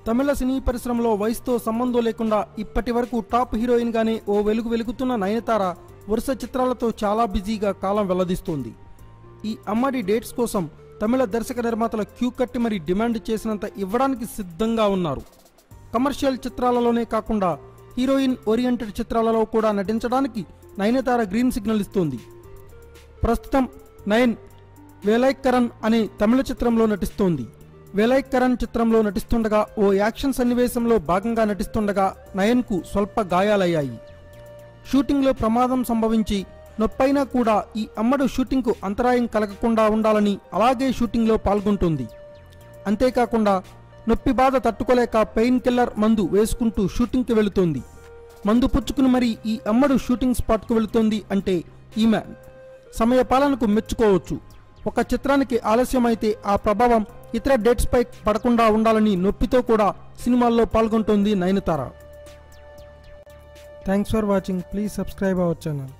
తమిళ సినీ పరిశ్రమలో వయసుతో సంబంధం లేకుండా ఇప్పటి వరకు టాప్ హీరోయిన్ గానే ఓ వెలుగుతున్న నయనతార వరుస చిత్రాలతో చాలా బిజీగా కాలం వెల్లదీస్తోంది. ఈ అమ్మడి డేట్స్ కోసం తమిళ దర్శక నిర్మాతల క్యూ కట్టి మరీ డిమాండ్ చేసినంత ఇవ్వడానికి సిద్ధంగా ఉన్నారు. కమర్షియల్ చిత్రాలలోనే కాకుండా హీరోయిన్ ఓరియంటెడ్ చిత్రాలలో కూడా నటించడానికి నయనతార గ్రీన్ సిగ్నల్ ఇస్తోంది. ప్రస్తుతం నయన్ వేలైక్కరన్ అనే తమిళ చిత్రంలో నటిస్తోంది. వేలైక్కరన్ చిత్రంలో నటిస్తుండగా ఓ యాక్షన్ సన్నివేశంలో భాగంగా నటిస్తుండగా నయన్కు స్వల్ప గాయాలయ్యాయి. షూటింగ్లో ప్రమాదం సంభవించి నొప్పైనా కూడా ఈ అమ్మడు షూటింగ్కు అంతరాయం కలగకుండా ఉండాలని అలాగే షూటింగ్లో పాల్గొంటుంది. అంతేకాకుండా నొప్పి బాధ తట్టుకోలేక పెయిన్ కిల్లర్ మందు వేసుకుంటూ షూటింగ్కి వెళుతోంది. మందు పుచ్చుకుని మరీ ఈ అమ్మడు షూటింగ్ స్పాట్కు వెళుతోంది అంటే ఈమె సమయ పాలనకు మెచ్చుకోవచ్చు. ఒక చిత్రానికి ఆలస్యమైతే ఆ ప్రభావం ఇతర డేట్స్ పై పడకుండా ఉండాలని నొప్పితో కూడా సినిమాల్లో పాల్గొంటోంది Nayanthara. Thanks for watching. Please subscribe our channel.